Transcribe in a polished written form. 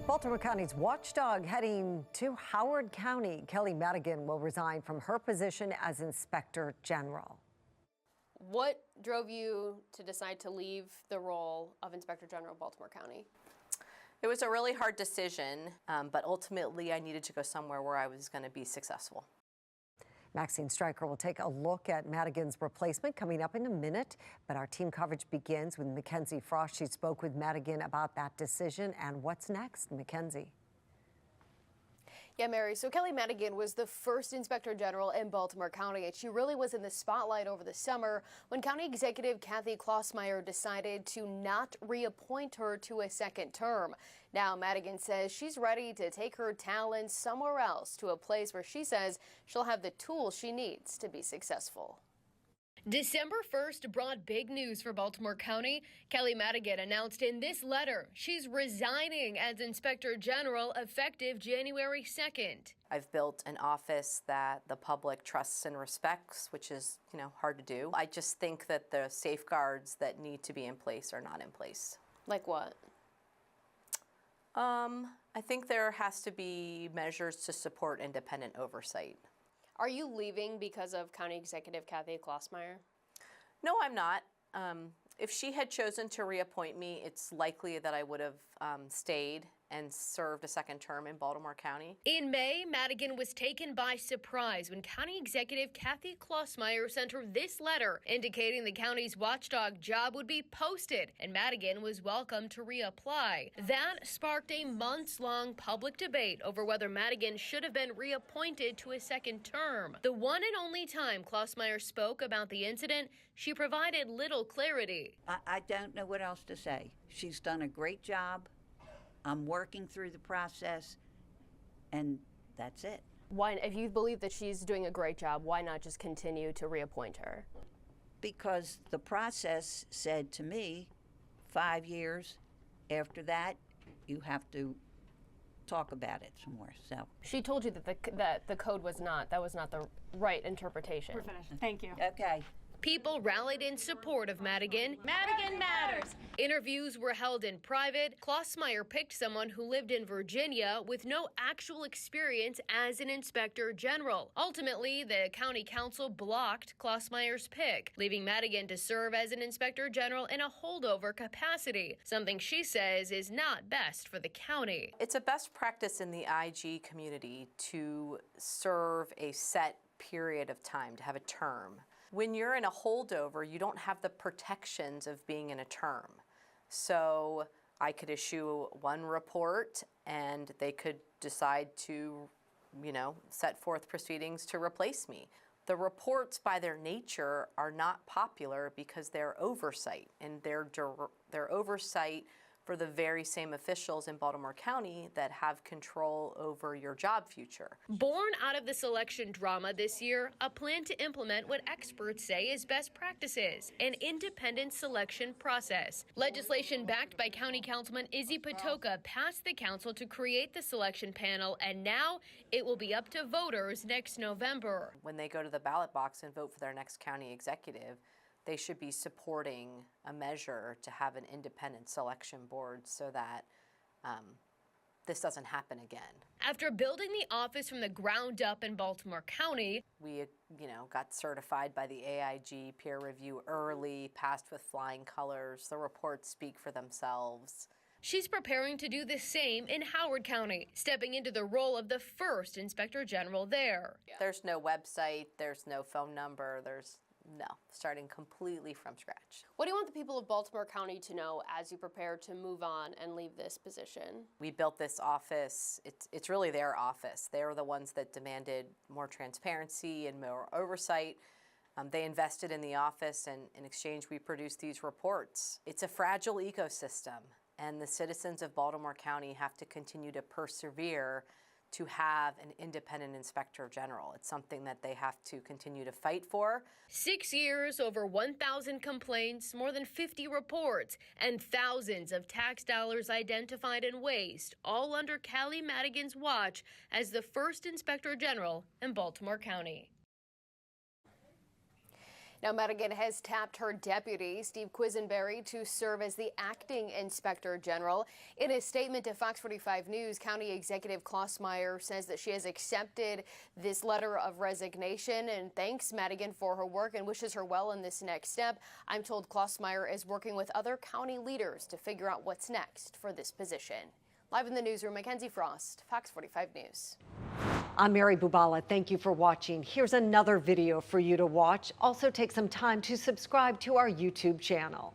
Baltimore County's watchdog heading to Howard County. Kelly Madigan will resign from her position as Inspector General. What drove you to decide to leave the role of Inspector General of Baltimore County? It was a really hard decision, but ultimately I needed to go somewhere where I was going to be successful. Maxine Stryker will take a look at Madigan's replacement coming up in a minute, but our team coverage begins with Mackenzie Frost. She spoke with Madigan about that decision and what's next. Mackenzie. Yeah, Mary, so Kelly Madigan was the first Inspector General in Baltimore County, and she really was in the spotlight over the summer when County Executive Kathy Klossmeyer decided to not reappoint her to a second term. Now, Madigan says she's ready to take her talents somewhere else, to a place where she says she'll have the tools she needs to be successful. December 1st brought big news for Baltimore County. Kelly Madigan announced in this letter she's resigning as Inspector General effective January 2nd. I've built an office that the public trusts and respects, which is, hard to do. I just think that the safeguards that need to be in place are not in place. Like what? I think there has to be measures to support independent oversight. Are you leaving because of County Executive Kathy Klossmeyer? No, I'm not. If she had chosen to reappoint me, it's likely that I would have stayed and served a second term in Baltimore County. In May, Madigan was taken by surprise when County Executive Kathy Klossmeyer sent her this letter indicating the county's watchdog job would be posted, and Madigan was welcome to reapply. That sparked a months-long public debate over whether Madigan should have been reappointed to a second term. The one and only time Klossmeyer spoke about the incident, she provided little clarity. I don't know what else to say. She's done a great job. I'm working through the process, and that's it. Why, if you believe that she's doing a great job, why not just continue to reappoint her? Because the process said to me, 5 years after that, you have to talk about it some more. So she told you that the code was not the right interpretation. We're finished. Thank you. Okay. People rallied in support of Madigan. Madigan matters. Interviews were held in private. Klossmeyer picked someone who lived in Virginia with no actual experience as an Inspector General. Ultimately, the County Council blocked Klossmeyer's pick, leaving Madigan to serve as an Inspector General in a holdover capacity, something she says is not best for the county. It's a best practice in the IG community to serve a set period of time, to have a term. When you're in a holdover, you don't have the protections of being in a term. So I could issue one report and they could decide to, set forth proceedings to replace me. The reports by their nature are not popular because they're oversight, and they're oversight for the very same officials in Baltimore County that have control over your job future. Born out of the selection drama this year, a plan to implement what experts say is best practices, an independent selection process. Legislation backed by County Councilman Izzy Patoka passed the council to create the selection panel, and now it will be up to voters next November. When they go to the ballot box and vote for their next county executive, they should be supporting a measure to have an independent selection board so that this doesn't happen again. After building the office from the ground up in Baltimore County, we, got certified by the AIG peer review early, passed with flying colors. The reports speak for themselves. She's preparing to do the same in Howard County, stepping into the role of the first Inspector General there. There's no website, there's no phone number, starting completely from scratch. What do you want the people of Baltimore County to know as you prepare to move on and leave this position? We built this office. It's really their office. They're the ones that demanded more transparency and more oversight. They invested in the office, and in exchange, we produced these reports. It's a fragile ecosystem, and the citizens of Baltimore County have to continue to persevere to have an independent Inspector General. It's something that they have to continue to fight for. 6 years, over 1,000 complaints, more than 50 reports, and thousands of tax dollars identified in waste, all under Kelly Madigan's watch as the first Inspector General in Baltimore County. Now, Madigan has tapped her deputy, Steve Quisenberry, to serve as the acting inspector general. In a statement to Fox 45 News, County Executive Klossmeyer says that she has accepted this letter of resignation and thanks Madigan for her work and wishes her well in this next step. I'm told Klossmeyer is working with other county leaders to figure out what's next for this position. Live in the newsroom, Mackenzie Frost, Fox 45 News. I'm Mary Bubala. Thank you for watching. Here's another video for you to watch. Also take some time to subscribe to our YouTube channel.